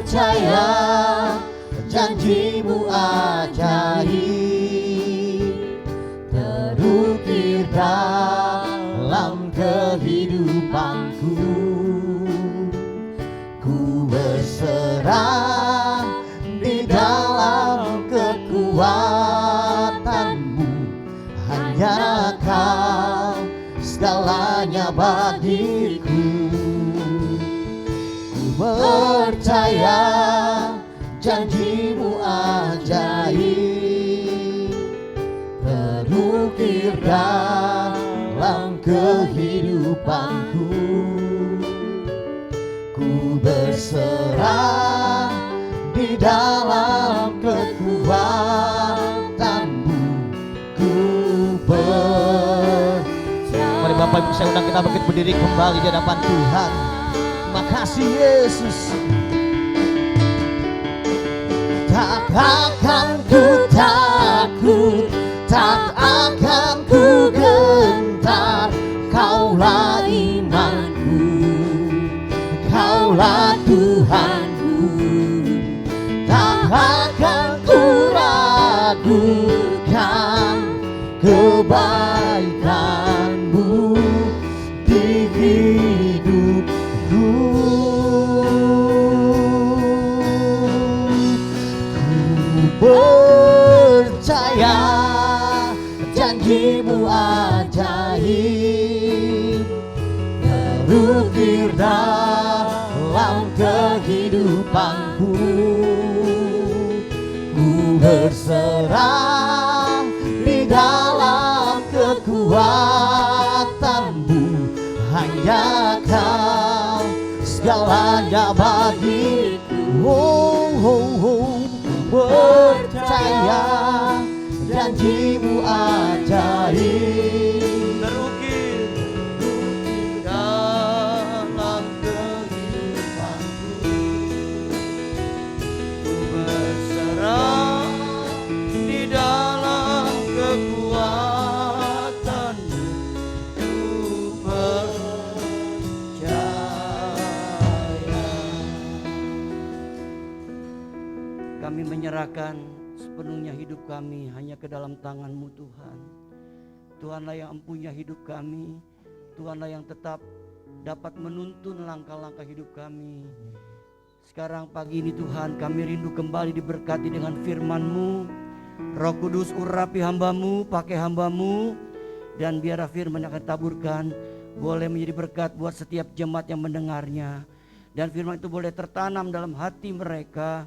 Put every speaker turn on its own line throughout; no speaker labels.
percaya janjimu ajaib terukir dalam kehidupanku. Ku berserah di dalam kekuatanmu, hanya Kau segalanya bagiku. Ku percaya janjimu ajaib terukir dalam kehidupanku. Ku berserah di dalam kekuatanmu. Ku percaya. Mari Bapak Ibu saya undang kita bangkit berdiri kembali di hadapan Tuhan. Terima kasih Yesus. Tak akan ku takut, tak akan ku gentar. Kaulah imanku, Kaulah Tuhanku. Tak akan ku ragukan kebaikanmu di hidupku. Percaya janjimu ajaib terukir dalam kehidupanku. Ku berserah di dalam kekuatanmu, hanya Kau segalanya bagiku. Percaya janjimu ajaib terukir dalam kehidupanku. Ku berserah di dalam kekuatanmu. Ku percaya. Kami menyerahkan sepenuhnya hidup kami hanya ke dalam tangan-Mu Tuhan. Tuhanlah yang empunya hidup kami. Tuhanlah yang tetap dapat menuntun langkah-langkah hidup kami. Sekarang pagi ini Tuhan, kami rindu kembali diberkati dengan firman-Mu. Roh Kudus urapi hamba-Mu, pakai hamba-Mu, dan biarlah firman yang akan taburkan boleh menjadi berkat buat setiap jemaat yang mendengarnya. Dan firman itu boleh tertanam dalam hati mereka,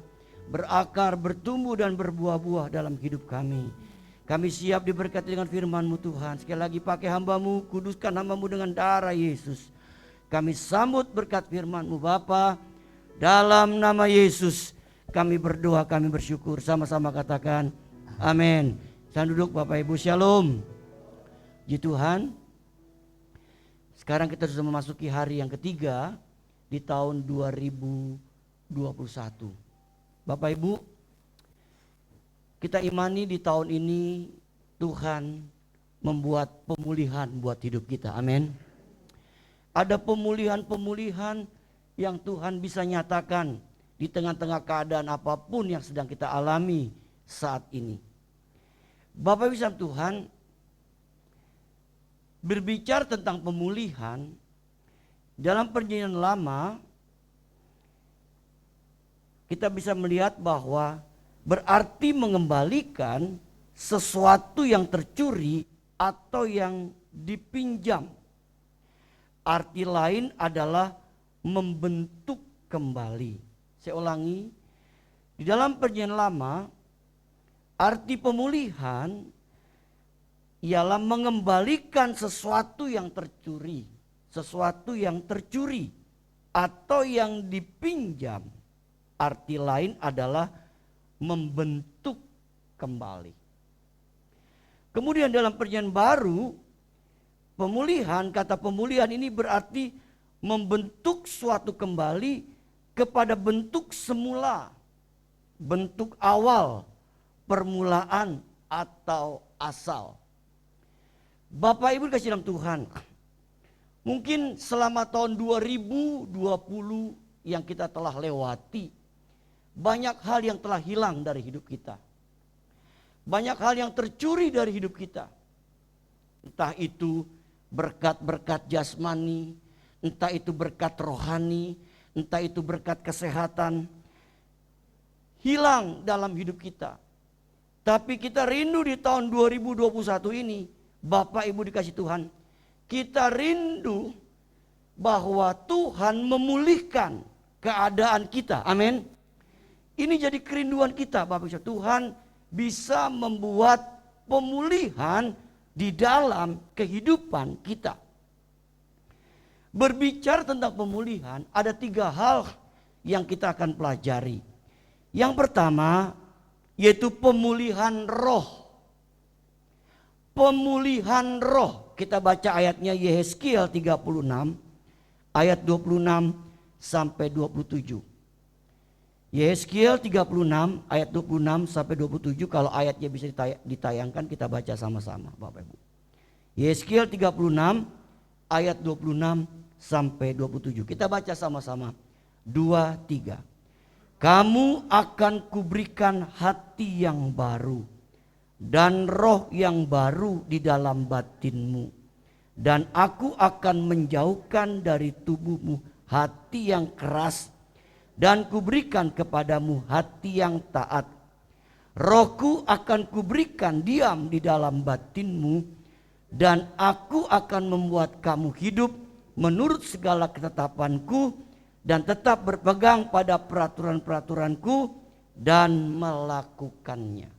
berakar, bertumbuh dan berbuah-buah dalam hidup kami. Kami siap diberkati dengan firman-Mu Tuhan. Sekali lagi pakai hamba-Mu, kuduskan hamba-Mu dengan darah Yesus. Kami sambut berkat firman-Mu Bapa. Dalam nama Yesus kami berdoa, kami bersyukur. Sama-sama katakan amin. Saya duduk Bapak Ibu, shalom. Puji Tuhan. Sekarang kita sudah memasuki hari yang ketiga di tahun 2021. Bapak Ibu, kita imani di tahun ini Tuhan membuat pemulihan buat hidup kita. Amin. Ada pemulihan-pemulihan yang Tuhan bisa nyatakan di tengah-tengah keadaan apapun yang sedang kita alami saat ini. Bapak Ibu Tuhan, berbicara tentang pemulihan dalam Perjanjian Lama, kita bisa melihat bahwa berarti mengembalikan sesuatu yang tercuri atau yang dipinjam. Arti lain adalah membentuk kembali. Saya ulangi, di dalam Perjanjian Lama, arti pemulihan ialah mengembalikan sesuatu yang tercuri, sesuatu yang tercuri atau yang dipinjam. Arti lain adalah membentuk kembali. Kemudian dalam Perjanjian Baru, pemulihan, kata pemulihan ini berarti membentuk suatu kembali kepada bentuk semula, bentuk awal, permulaan atau asal. Bapak Ibu dikasih dalam Tuhan, mungkin selama tahun 2020 yang kita telah lewati, banyak hal yang telah hilang dari hidup kita. Banyak hal yang tercuri dari hidup kita. Entah itu berkat-berkat jasmani, entah itu berkat rohani, entah itu berkat kesehatan. Hilang dalam hidup kita. Tapi kita rindu di tahun 2021 ini, Bapak Ibu dikasih Tuhan, kita rindu bahwa Tuhan memulihkan keadaan kita. Amin. Ini jadi kerinduan kita, Bapak Ibu. Tuhan bisa membuat pemulihan di dalam kehidupan kita. Berbicara tentang pemulihan, ada 3 hal yang kita akan pelajari. Yang pertama, yaitu pemulihan roh. Pemulihan roh. Kita baca ayatnya Yehezkiel 36, ayat 26 sampai 27. Yehezkiel 36 ayat 26 sampai 27. Kalau ayatnya bisa ditayangkan, kita baca sama-sama Bapak Ibu. Yehezkiel 36 ayat 26 sampai 27. Kita baca sama-sama. 2, 3. Kamu akan kuberikan hati yang baru dan roh yang baru di dalam batinmu. Dan aku akan menjauhkan dari tubuhmu hati yang keras dan kuberikan kepadamu hati yang taat. Rohku akan kuberikan diam di dalam batinmu dan aku akan membuat kamu hidup menurut segala ketetapanku dan tetap berpegang pada peraturan-peraturanku dan melakukannya.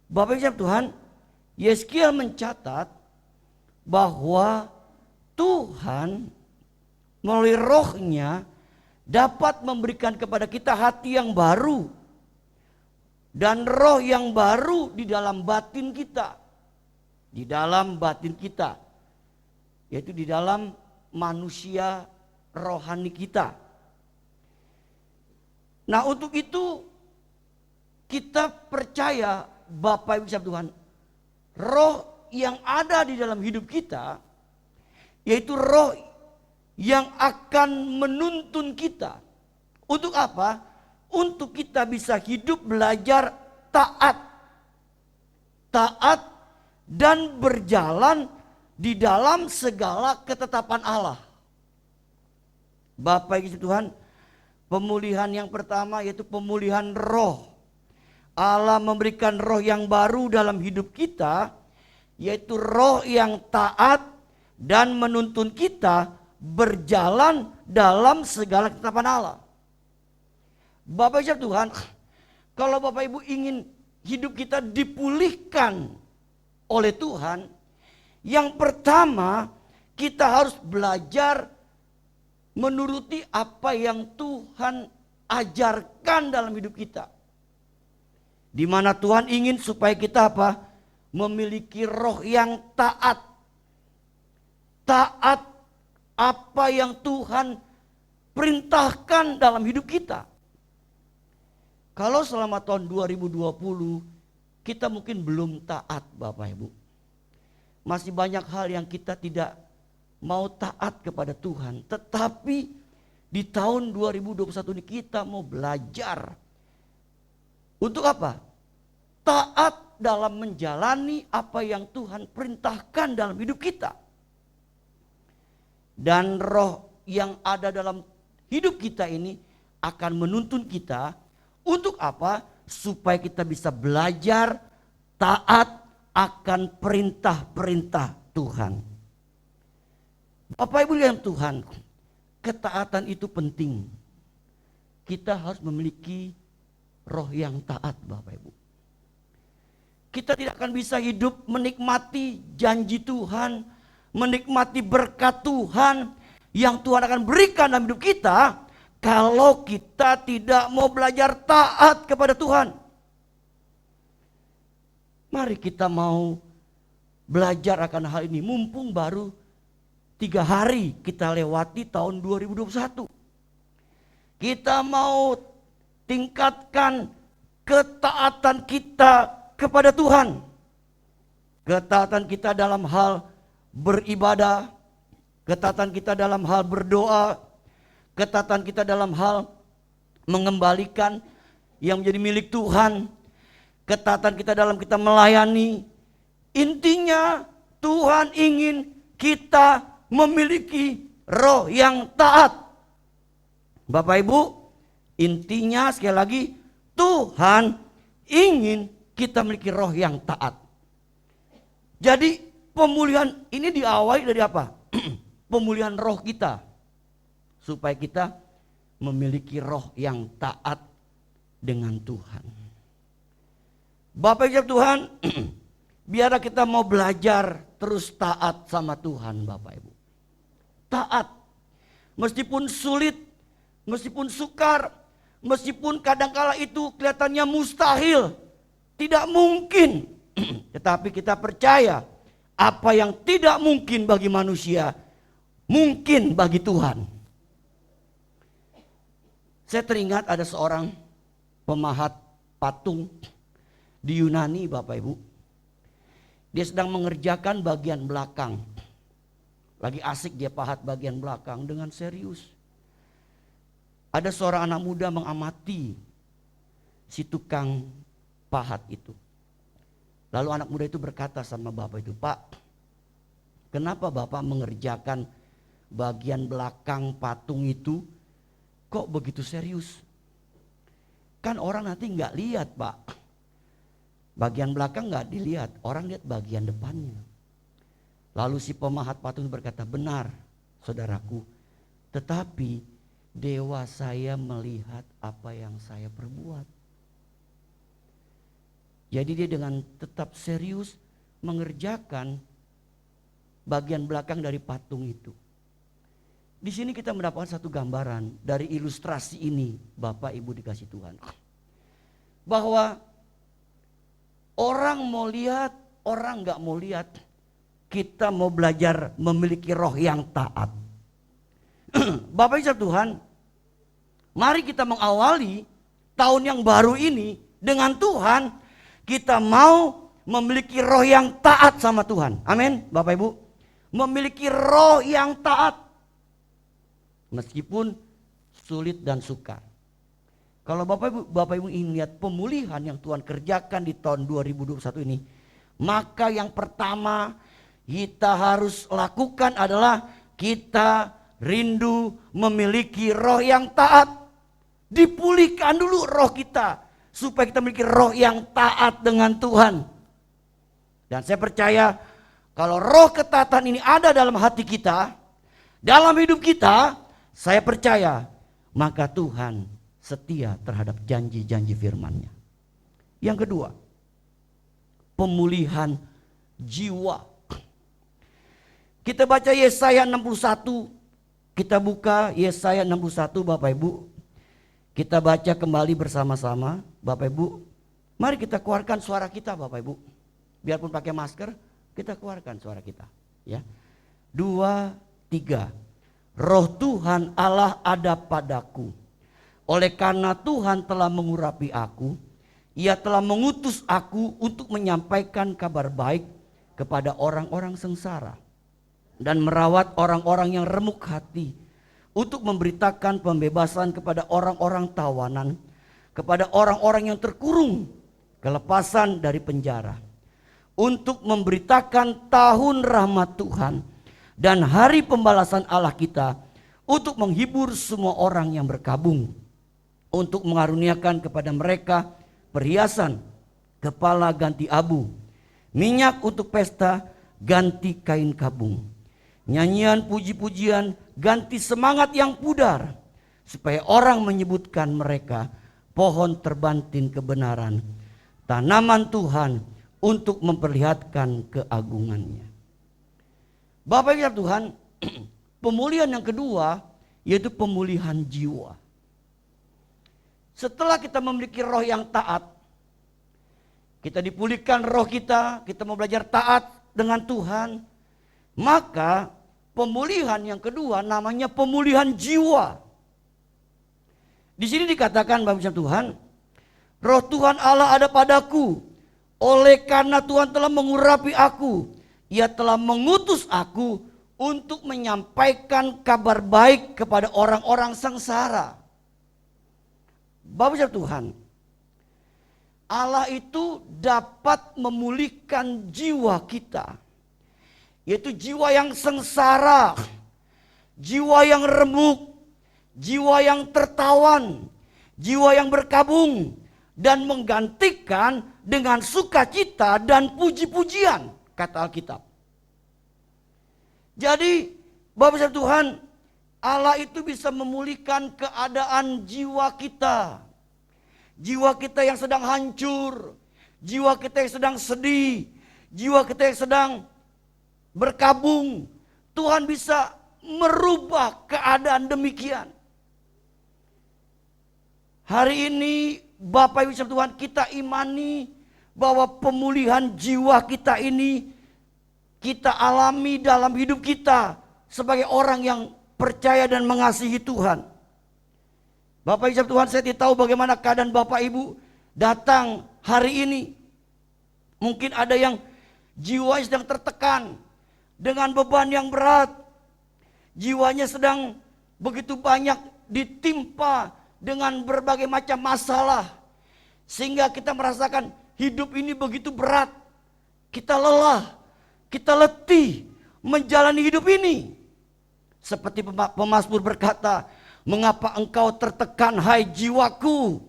Bapak Ibu Tuhan, Yehezkiel mencatat bahwa Tuhan melalui rohnya dapat memberikan kepada kita hati yang baru dan roh yang baru di dalam batin kita. Di dalam batin kita, yaitu di dalam manusia rohani kita. Nah, untuk itu kita percaya Bapak Ibu Tuhan, roh yang ada di dalam hidup kita, yaitu roh yang akan menuntun kita. Untuk apa? Untuk kita bisa hidup belajar taat. Taat dan berjalan di dalam segala ketetapan Allah. Bapak Ibu Tuhan, pemulihan yang pertama yaitu pemulihan roh. Allah memberikan roh yang baru dalam hidup kita, yaitu roh yang taat dan menuntun kita berjalan dalam segala ketetapan Allah. Bapak Ibu Tuhan, kalau Bapak Ibu ingin hidup kita dipulihkan oleh Tuhan, yang pertama kita harus belajar menuruti apa yang Tuhan ajarkan dalam hidup kita. Di mana Tuhan ingin supaya kita apa? Memiliki roh yang taat. Taat apa yang Tuhan perintahkan dalam hidup kita. Kalau selama tahun 2020 kita mungkin belum taat Bapak Ibu. Masih banyak hal yang kita tidak mau taat kepada Tuhan. Tetapi di tahun 2021 ini kita mau belajar. Untuk apa? Taat dalam menjalani apa yang Tuhan perintahkan dalam hidup kita. Dan roh yang ada dalam hidup kita ini akan menuntun kita untuk apa? Supaya kita bisa belajar taat akan perintah-perintah Tuhan. Bapak Ibu yang Tuhan, ketaatan itu penting. Kita harus memiliki roh yang taat Bapak Ibu. Kita tidak akan bisa hidup menikmati janji Tuhan, menikmati berkat Tuhan yang Tuhan akan berikan dalam hidup kita kalau kita tidak mau belajar taat kepada Tuhan. Mari kita mau belajar akan hal ini mumpung baru 3 hari kita lewati tahun 2021. Kita mau tingkatkan ketaatan kita kepada Tuhan. Ketaatan kita dalam hal beribadah, ketaatan kita dalam hal berdoa, ketaatan kita dalam hal mengembalikan yang menjadi milik Tuhan, ketaatan kita dalam kita melayani. Intinya Tuhan ingin kita memiliki roh yang taat. Bapak Ibu, intinya sekali lagi Tuhan ingin kita memiliki roh yang taat. Jadi pemulihan ini diawali dari apa? Pemulihan roh kita. Supaya kita memiliki roh yang taat dengan Tuhan. Bapak Ibu Tuhan, biarlah kita mau belajar terus taat sama Tuhan Bapak Ibu. Taat. Meskipun sulit, meskipun sukar, meskipun kadangkala itu kelihatannya mustahil, tidak mungkin. Tetapi kita percaya apa yang tidak mungkin bagi manusia, mungkin bagi Tuhan. Saya teringat ada seorang pemahat patung di Yunani Bapak Ibu. Dia sedang mengerjakan bagian belakang. Lagi asik dia pahat bagian belakang dengan serius. Ada seorang anak muda mengamati si tukang pahat itu. Lalu anak muda itu berkata sama bapak itu, "Pak, kenapa bapak mengerjakan bagian belakang patung itu kok begitu serius? Kan orang nanti nggak lihat, Pak. Bagian belakang nggak dilihat, orang lihat bagian depannya." Lalu si pemahat patung berkata, "Benar, saudaraku, tetapi dewa saya melihat apa yang saya perbuat." Jadi dia dengan tetap serius mengerjakan bagian belakang dari patung itu. Di sini kita mendapatkan satu gambaran dari ilustrasi ini, Bapak Ibu dikasih Tuhan. Bahwa orang mau lihat, orang nggak mau lihat, kita mau belajar memiliki roh yang taat. Bapak Ibu Tuhan, mari kita mengawali tahun yang baru ini dengan Tuhan. Kita mau memiliki roh yang taat sama Tuhan. Amin Bapak Ibu. Memiliki roh yang taat. Meskipun sulit dan sukar. Kalau Bapak Ibu ingin lihat pemulihan yang Tuhan kerjakan di tahun 2021 ini, maka yang pertama kita harus lakukan adalah kita rindu memiliki roh yang taat. Dipulihkan dulu roh kita supaya kita memiliki roh yang taat dengan Tuhan. Dan saya percaya kalau roh ketaatan ini ada dalam hati kita, dalam hidup kita, saya percaya maka Tuhan setia terhadap janji-janji firman-Nya. Yang kedua, pemulihan jiwa. Kita baca Yesaya 61. Kita buka Yesaya 61 Bapak Ibu. Kita baca kembali bersama-sama Bapak Ibu. Mari kita keluarkan suara kita Bapak Ibu. Biarpun pakai masker, kita keluarkan suara kita. Ya. 2, 3. Roh Tuhan Allah ada padaku. Oleh karena Tuhan telah mengurapi aku, Ia telah mengutus aku untuk menyampaikan kabar baik kepada orang-orang sengsara dan merawat orang-orang yang remuk hati, untuk memberitakan pembebasan kepada orang-orang tawanan, kepada orang-orang yang terkurung, kelepasan dari penjara, untuk memberitakan tahun rahmat Tuhan dan hari pembalasan Allah kita, untuk menghibur semua orang yang berkabung, untuk mengaruniakan kepada mereka perhiasan kepala ganti abu, minyak untuk pesta ganti kain kabung, nyanyian puji-pujian ganti semangat yang pudar, supaya orang menyebutkan mereka pohon terbantin kebenaran, tanaman Tuhan untuk memperlihatkan keagungannya. Bapak Ibu Tuhan, pemulihan yang kedua yaitu pemulihan jiwa. Setelah kita memiliki roh yang taat, kita dipulihkan roh kita, kita mau belajar taat dengan Tuhan, maka pemulihan yang kedua namanya pemulihan jiwa. Di sini dikatakan Bapak Tuhan, roh Tuhan Allah ada padaku, oleh karena Tuhan telah mengurapi aku, Ia telah mengutus aku untuk menyampaikan kabar baik kepada orang-orang sengsara. Bapak Tuhan, Allah itu dapat memulihkan jiwa kita, yaitu jiwa yang sengsara, jiwa yang remuk, jiwa yang tertawan, jiwa yang berkabung, dan menggantikan dengan sukacita dan puji-pujian, kata Alkitab. Jadi Bapak Tuhan, Allah itu bisa memulihkan keadaan jiwa kita. Jiwa kita yang sedang hancur, jiwa kita yang sedang sedih, jiwa kita yang sedang berkabung. Tuhan bisa merubah keadaan demikian. Hari ini Bapak Ibu Tuhan, kita imani bahwa pemulihan jiwa kita ini kita alami dalam hidup kita sebagai orang yang percaya dan mengasihi Tuhan. Bapak Ibu Tuhan, saya tidak tahu bagaimana keadaan Bapak Ibu datang hari ini. Mungkin ada yang jiwa sedang tertekan dengan beban yang berat. Jiwanya sedang begitu banyak ditimpa dengan berbagai macam masalah. Sehingga kita merasakan hidup ini begitu berat. Kita lelah, kita letih menjalani hidup ini. Seperti pemazmur berkata, mengapa engkau tertekan hai jiwaku?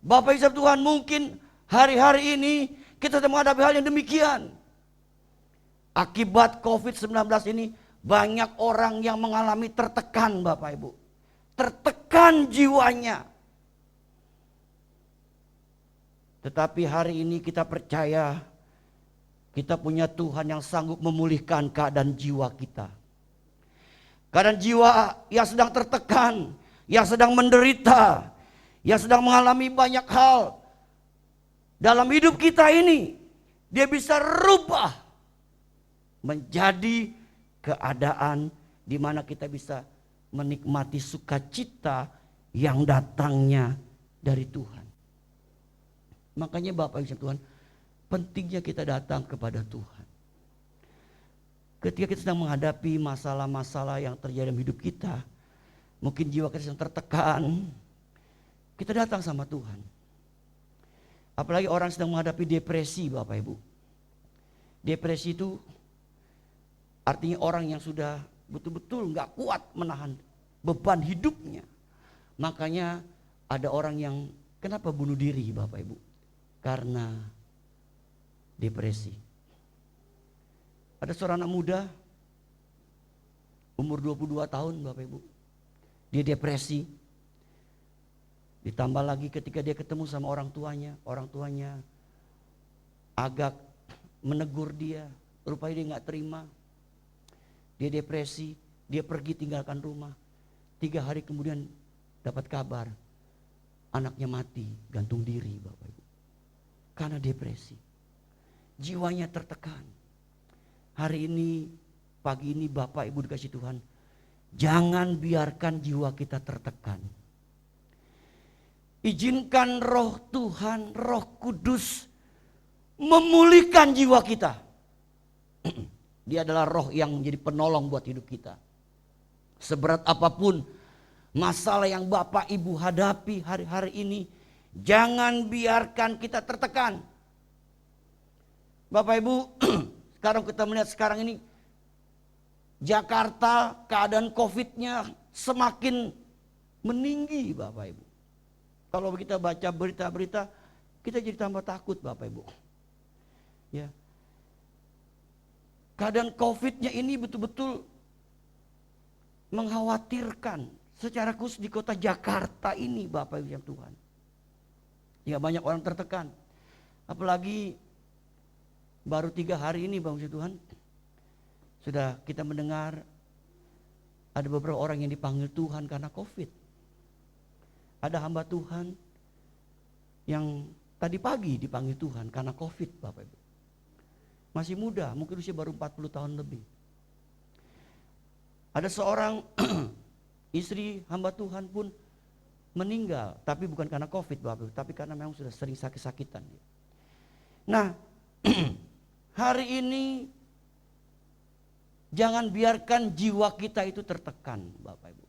Bapak Ibu Tuhan, mungkin hari-hari ini kita sedang menghadapi hal yang demikian. Akibat COVID-19 ini banyak orang yang mengalami tertekan, Bapak Ibu. Tertekan jiwanya. Tetapi hari ini kita percaya kita punya Tuhan yang sanggup memulihkan keadaan jiwa kita. Keadaan jiwa yang sedang tertekan, yang sedang menderita, yang sedang mengalami banyak hal dalam hidup kita ini, dia bisa rubah menjadi keadaan di mana kita bisa menikmati sukacita yang datangnya dari Tuhan. Makanya Bapak Ibu Tuhan, pentingnya kita datang kepada Tuhan. Ketika kita sedang menghadapi masalah-masalah yang terjadi dalam hidup kita, mungkin jiwa kita sedang tertekan, kita datang sama Tuhan. Apalagi orang sedang menghadapi depresi, Bapak Ibu. Depresi itu artinya orang yang sudah betul-betul gak kuat menahan beban hidupnya. Makanya ada orang yang kenapa bunuh diri, Bapak Ibu? Karena depresi. Ada seorang anak muda umur 22 tahun, Bapak Ibu. Dia depresi. Ditambah lagi ketika dia ketemu sama orang tuanya agak menegur dia, rupanya dia gak terima. Dia depresi, dia pergi tinggalkan rumah. 3 hari kemudian dapat kabar anaknya mati, gantung diri, Bapak Ibu. Karena depresi, jiwanya tertekan. Hari ini, pagi ini Bapak Ibu dikasih Tuhan, jangan biarkan jiwa kita tertekan. Izinkan roh Tuhan, roh kudus memulihkan jiwa kita. Dia adalah roh yang menjadi penolong buat hidup kita. Seberat apapun masalah yang Bapak Ibu hadapi hari-hari ini, jangan biarkan kita tertekan. Bapak Ibu, sekarang kita melihat sekarang ini Jakarta keadaan COVID-nya semakin meninggi, Bapak Ibu. Kalau kita baca berita-berita, kita jadi tambah takut, Bapak Ibu. Ya. Keadaan COVID-nya ini betul-betul mengkhawatirkan secara khusus di kota Jakarta ini, Bapak Ibu yang Tuhan. Ya, banyak orang tertekan. Apalagi baru 3 hari ini, Bapak Ibu Tuhan, sudah kita mendengar ada beberapa orang yang dipanggil Tuhan karena COVID. Ada hamba Tuhan yang tadi pagi dipanggil Tuhan karena COVID, Bapak Ibu. Masih muda, mungkin usia baru 40 tahun lebih. Ada seorang istri hamba Tuhan pun meninggal, tapi bukan karena COVID, Bapak Ibu, tapi karena memang sudah sering sakit-sakitan. Nah, hari ini jangan biarkan jiwa kita itu tertekan, Bapak Ibu.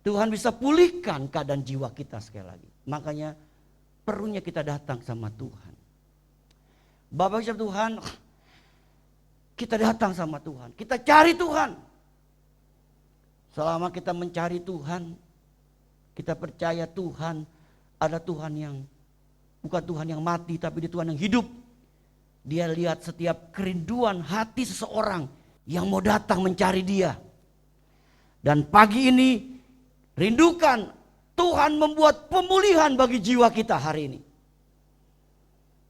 Tuhan bisa pulihkan keadaan jiwa kita sekali lagi. Makanya perlunya kita datang sama Tuhan. Bapak Ibu Tuhan, kita datang sama Tuhan. Kita cari Tuhan. Selama kita mencari Tuhan, kita percaya Tuhan ada Tuhan yang bukan Tuhan yang mati, tapi dia Tuhan yang hidup. Dia lihat setiap kerinduan hati seseorang yang mau datang mencari dia. Dan pagi ini rindukan Tuhan membuat pemulihan bagi jiwa kita hari ini.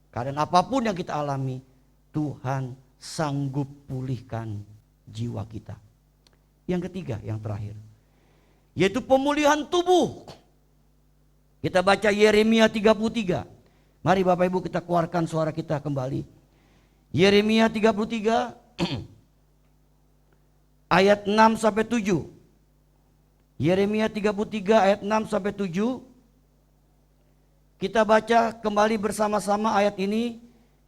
Karena apapun yang kita alami, Tuhan sanggup pulihkan jiwa kita. Yang ketiga, yang terakhir, yaitu pemulihan tubuh. Kita baca Yeremia 33. Mari Bapak Ibu kita keluarkan suara kita kembali. Yeremia 33 ayat 6 sampai 7. Yeremia 33 ayat 6 sampai 7. Kita baca kembali bersama-sama ayat ini.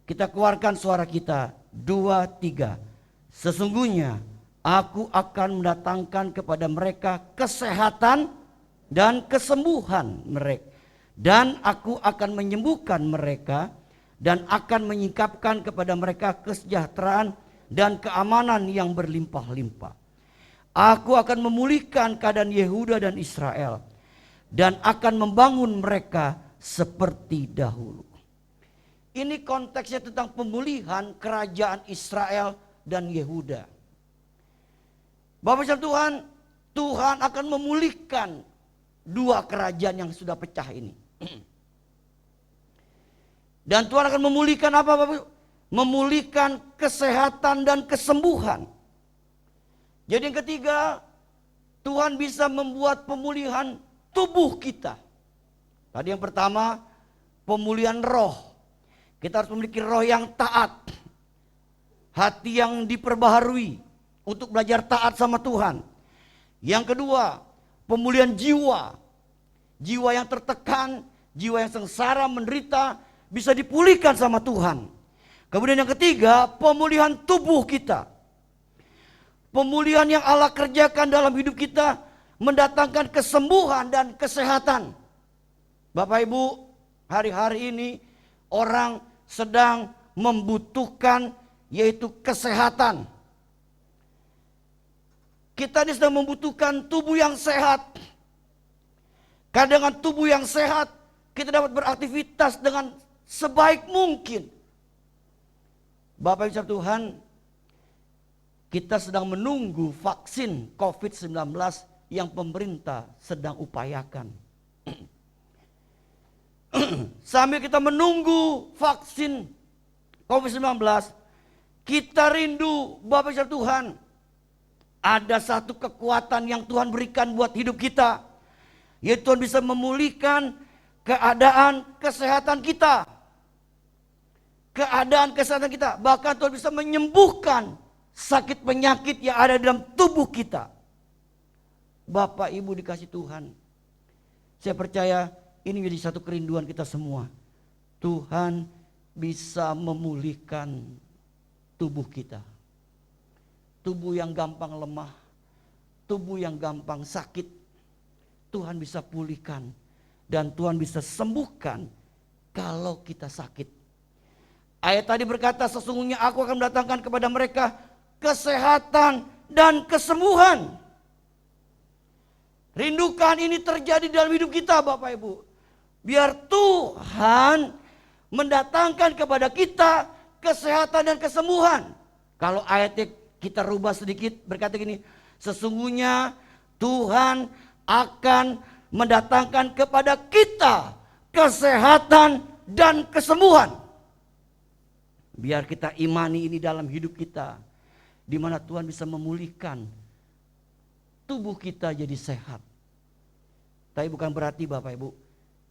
Kita keluarkan suara kita. 2, 3. Sesungguhnya aku akan mendatangkan kepada mereka kesehatan dan kesembuhan mereka. Dan aku akan menyembuhkan mereka dan akan menyingkapkan kepada mereka kesejahteraan dan keamanan yang berlimpah-limpah. Aku akan memulihkan keadaan Yehuda dan Israel dan akan membangun mereka seperti dahulu. Ini konteksnya tentang pemulihan kerajaan Israel dan Yehuda. Bapak Ibu Tuhan, Tuhan akan memulihkan dua kerajaan yang sudah pecah ini. Dan Tuhan akan memulihkan apa Bapak? Memulihkan kesehatan dan kesembuhan. Jadi yang ketiga, Tuhan bisa membuat pemulihan tubuh kita. Tadi yang pertama, pemulihan roh. Kita harus memiliki roh yang taat. Hati yang diperbaharui untuk belajar taat sama Tuhan. Yang kedua, pemulihan jiwa. Jiwa yang tertekan, jiwa yang sengsara, menderita, bisa dipulihkan sama Tuhan. Kemudian yang ketiga, pemulihan tubuh kita. Pemulihan yang Allah kerjakan dalam hidup kita mendatangkan kesembuhan dan kesehatan. Bapak Ibu, hari-hari ini orang sedang membutuhkan yaitu kesehatan. Kita ini sedang membutuhkan tubuh yang sehat. Karena dengan tubuh yang sehat, kita dapat beraktivitas dengan sebaik mungkin. Bapak Ibu Tuhan, kita sedang menunggu vaksin COVID-19 yang pemerintah sedang upayakan. Sambil kita menunggu vaksin COVID-19, kita rindu Bapak Ibu Tuhan, ada satu kekuatan yang Tuhan berikan buat hidup kita, yaitu Tuhan bisa memulihkan keadaan kesehatan kita. Keadaan kesehatan kita, bahkan Tuhan bisa menyembuhkan sakit penyakit yang ada dalam tubuh kita. Bapak Ibu dikasih Tuhan, saya percaya ini menjadi satu kerinduan kita semua. Tuhan bisa memulihkan tubuh kita. Tubuh yang gampang lemah, tubuh yang gampang sakit, Tuhan bisa pulihkan. Dan Tuhan bisa sembuhkan kalau kita sakit. Ayat tadi berkata, sesungguhnya aku akan mendatangkan kepada mereka kesehatan dan kesembuhan. Rindukan ini terjadi dalam hidup kita Bapak Ibu. Biar Tuhan mendatangkan kepada kita kesehatan dan kesembuhan. Kalau ayatnya kita rubah sedikit berkata gini, sesungguhnya Tuhan akan mendatangkan kepada kita kesehatan dan kesembuhan. Biar kita imani ini dalam hidup kita, di mana Tuhan bisa memulihkan tubuh kita jadi sehat. Tapi bukan berarti Bapak Ibu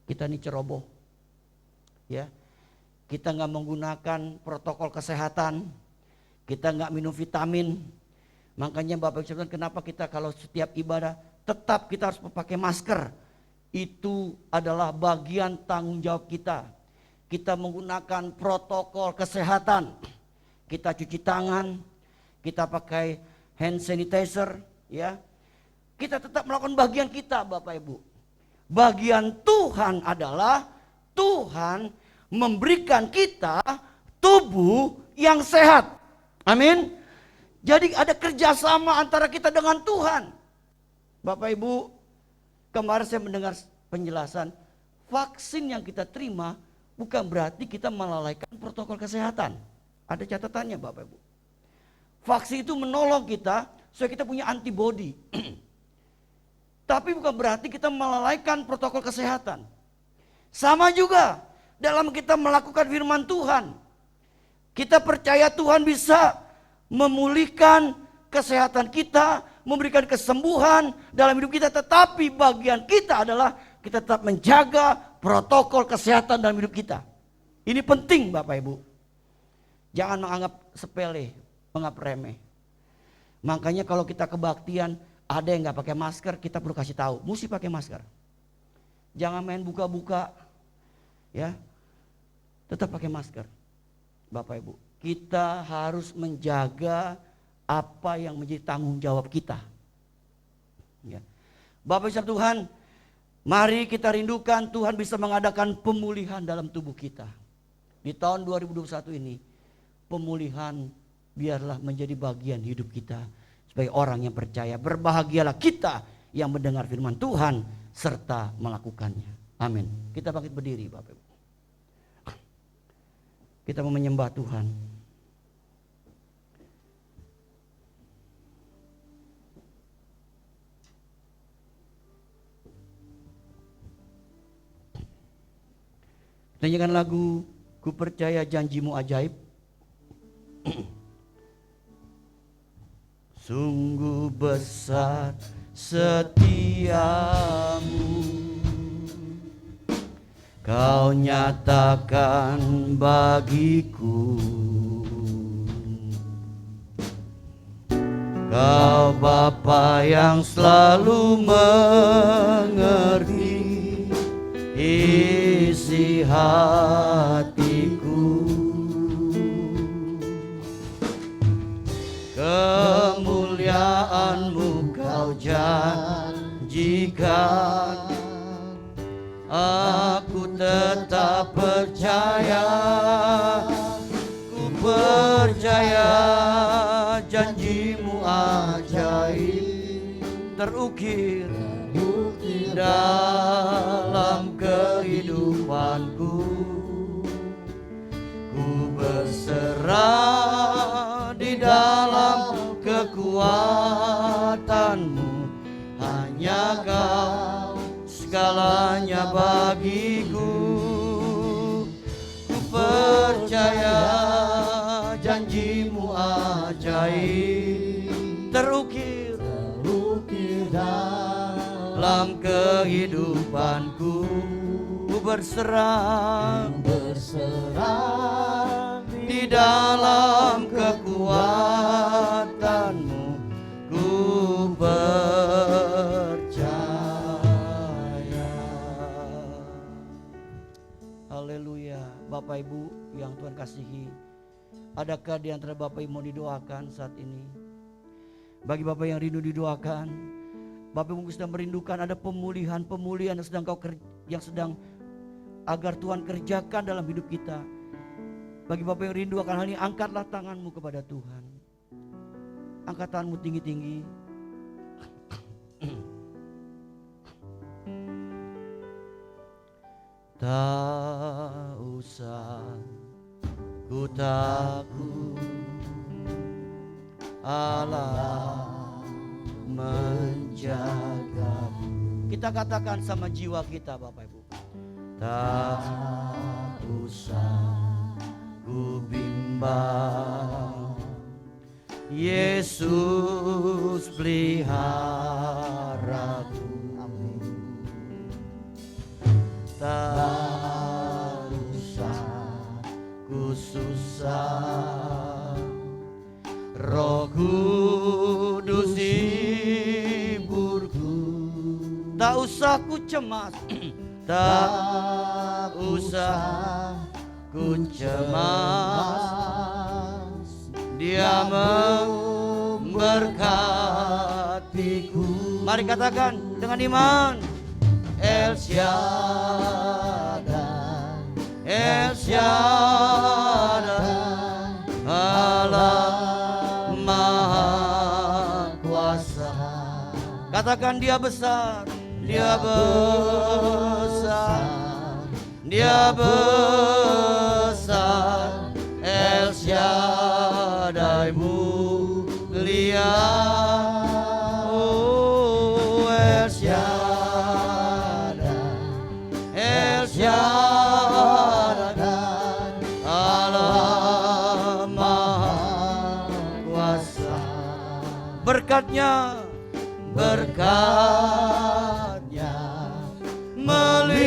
kita ini ceroboh, ya. Kita nggak menggunakan protokol kesehatan, kita nggak minum vitamin. Makanya Bapak Ibu kenapa kita kalau setiap ibadah tetap kita harus memakai masker. Itu adalah bagian tanggung jawab kita. Kita menggunakan protokol kesehatan. Kita cuci tangan, kita pakai hand sanitizer, ya. kita tetap melakukan bagian kita, Bapak Ibu. Bagian Tuhan adalah Tuhan memberikan kita tubuh yang sehat. Amin. Jadi ada kerjasama antara kita dengan Tuhan. Bapak Ibu, kemarin saya mendengar penjelasan, vaksin yang kita terima bukan berarti kita melalaikan protokol kesehatan. Ada catatannya Bapak Ibu. Vaksin itu menolong kita supaya kita punya antibodi. Tapi bukan berarti kita melalaikan protokol kesehatan. Sama juga dalam kita melakukan firman Tuhan. Kita percaya Tuhan bisa memulihkan kesehatan kita, memberikan kesembuhan dalam hidup kita. Tetapi bagian kita adalah kita tetap menjaga protokol kesehatan dalam hidup kita. Ini penting Bapak Ibu. Jangan menganggap sepele, menganggap remeh. Makanya kalau kita kebaktian, ada yang gak pakai masker, kita perlu kasih tahu, mesti pakai masker. Jangan main buka-buka, ya, tetap pakai masker. Bapak Ibu, kita harus menjaga apa yang menjadi tanggung jawab kita. Ya. Bapak Ibu Tuhan, mari kita rindukan Tuhan bisa mengadakan pemulihan dalam tubuh kita. Di tahun 2021 ini, pemulihan biarlah menjadi bagian hidup kita. Sebagai orang yang percaya, berbahagialah kita yang mendengar firman Tuhan serta melakukannya. Amin. Kita bangkit berdiri Bapak Ibu. Kita mau menyembah Tuhan. Nyanyikan lagu Ku Percaya Janjimu Ajaib. Sungguh besar setiamu, Kau nyatakan bagiku. Kau Bapa yang selalu mengerti isi hatiku. Kemuliaan-Mu Kau janjikan, aku tetap percaya. Ku percaya janji-Mu ajaib terukir dalam kehidupanku. Ku berserah di dalam kekuatan-Mu, hanya Kau segalanya bagiku. Ku percaya janji-Mu ajaib terukir dalam kehidupanku. Ku berserah di dalam kekuatan-Mu. Ku percaya. Haleluya. Bapak Ibu yang Tuhan kasihi, adakah di antara Bapak Ibu mau didoakan saat ini? Bagi Bapak yang rindu didoakan, Bapak Ibu sedang merindukan ada pemulihan yang sedang agar Tuhan kerjakan dalam hidup kita. Bagi Bapak yang rindu akan hal ini, angkatlah tanganmu kepada Tuhan. Angkat tanganmu tinggi-tinggi. Tak usah ku takut, Allah menjagaku. Kita katakan sama jiwa kita Bapak Ibu. Tak usah ku bimbang, Yesus peliharaku. Tak usah ku susah, Roh Kudus hiburku. Tak usah ku cemas, tak usah ku cemas, Dia memberkatiku. Mari katakan dengan iman. El Shaddai, El Shaddai, Allah Maha Kuasa. Katakan dia besar, dia besar, dia besar. El Shaddai mulia. Oh, El Shaddai, El Shaddai, Allah Maha Kuasa. Berkatnya, berkatnya melimpah.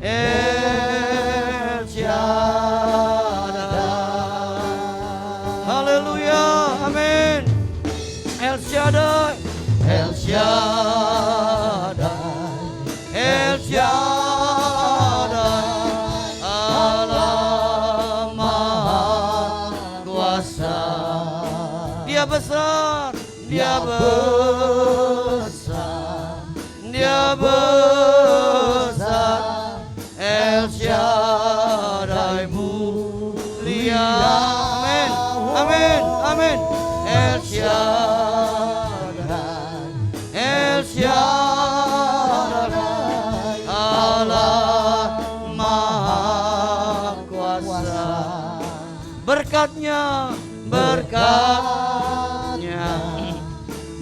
El Shaddai. Haleluya, amin. El Shaddai, El Shaddai, El Shaddai, Allah Maha Kuasa. Dia besar, dia besar, dia besar. El Shaddai mulia. Amin, amin, amin. El Shaddai, El Shaddai, Allah Maha Kuasa. Berkatnya, berkatnya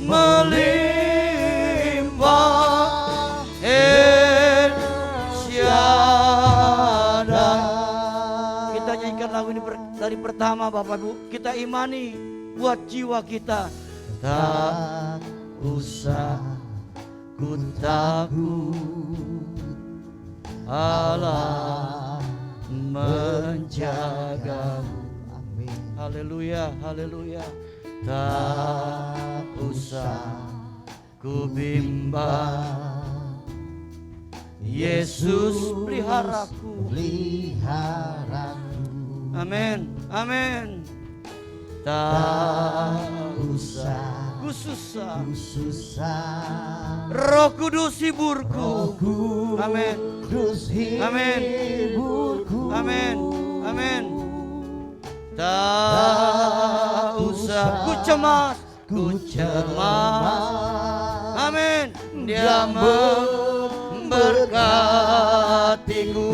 melimpah. El Shaddai. Kita nyanyikan lagu ini dari pertama Bapak Ibu. Kita imani buat jiwa kita. Tak usah ku takut, Allah menjagamu. Haleluya, haleluya. Tak usah ku bimbang, Yesus peliharaku. Amin, amin. Tak usah ku susah, Roh Kudus hiburku. Amin, amin, amin, amin. Tak usah ku cemas, amin. Dia memberkatiku.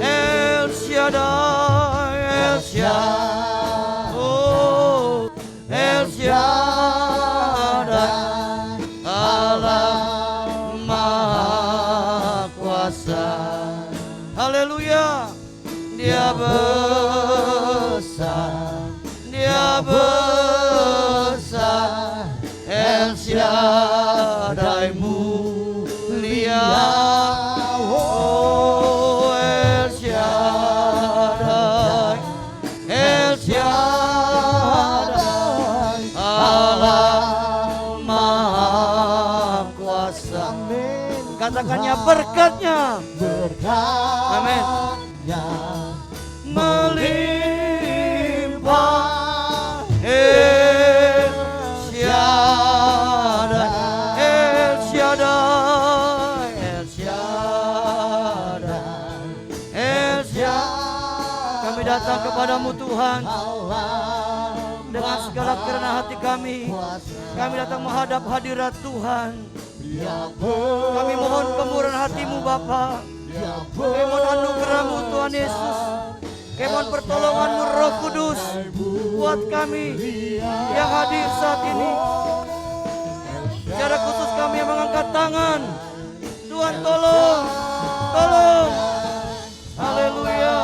El Shaddai, El Shaddai, oh El Shaddai, Allah Maha Kuasa. Haleluya. Dia besar, dia besar. El Shaddai mulia. Oh, El Shaddai, El Shaddai, Allah Maha Kuasa. Katakannya berkatnya, amin, melimpah. El Shaddai, El Shaddai, El Shaddai, El Shaddai. Kami datang kepadamu Tuhan dengan segala kerendahan hati kami. Kami datang menghadap hadirat Tuhan. Kami mohon kemurahan hati-Mu Bapa. Kami mohon anugerah-Mu Tuhan Yesus. Kami mohon pertolongan-Mu Roh Kudus buat kami yang hadir saat ini. Secara khusus kami yang mengangkat tangan. Tuhan tolong, tolong. Haleluya.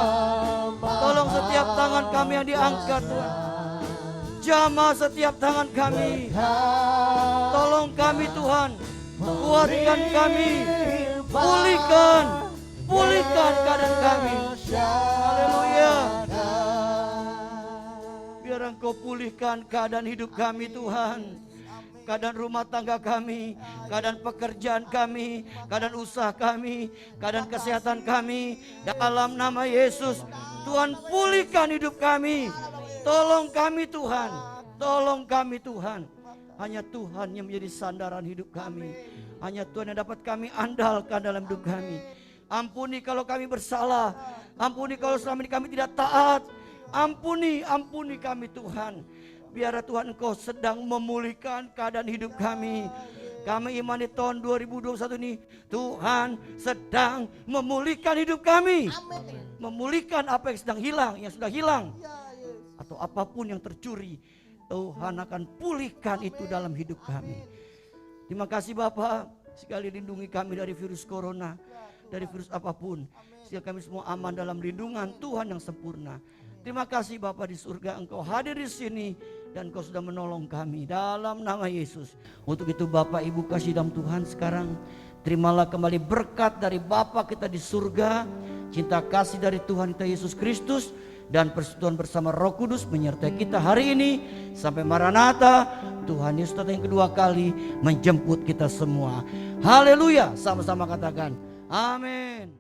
Tolong setiap tangan kami yang diangkat Tuhan. Jamah setiap tangan kami. Tolong kami Tuhan. Kuatkan kami. Pulihkan. Pulihkan keadaan kami. Haleluya. Biar Engkau pulihkan keadaan hidup kami Tuhan. Keadaan rumah tangga kami, keadaan pekerjaan kami, keadaan usaha kami, keadaan kesehatan kami. Dalam nama Yesus, Tuhan pulihkan hidup kami. Tolong kami Tuhan, tolong kami Tuhan. Hanya Tuhan yang menjadi sandaran hidup kami. Hanya Tuhan yang dapat kami andalkan dalam hidup kami. Ampuni kalau kami bersalah. Ampuni kalau selama ini kami tidak taat. Ampuni kami Tuhan. Biar Tuhan Engkau sedang memulihkan keadaan hidup kami. Kami imani tahun 2021 ini Tuhan sedang memulihkan hidup kami. Memulihkan apa yang sedang hilang, yang sudah hilang. Atau apapun yang tercuri, Tuhan akan pulihkan itu dalam hidup kami. Terima kasih Bapa, sekali lindungi kami dari virus corona, dari virus apapun. Sehingga kami semua aman dalam lindungan Tuhan yang sempurna. Terima kasih Bapa di surga, Engkau hadir di sini dan Engkau sudah menolong kami dalam nama Yesus. Untuk itu Bapak Ibu kasih dalam Tuhan sekarang, terimalah kembali berkat dari Bapa kita di surga, cinta kasih dari Tuhan kita Yesus Kristus, dan persekutuan bersama Roh Kudus menyertai kita hari ini sampai Maranatha. Tuhan Yesus datang yang kedua kali menjemput kita semua. Haleluya, sama-sama katakan amin.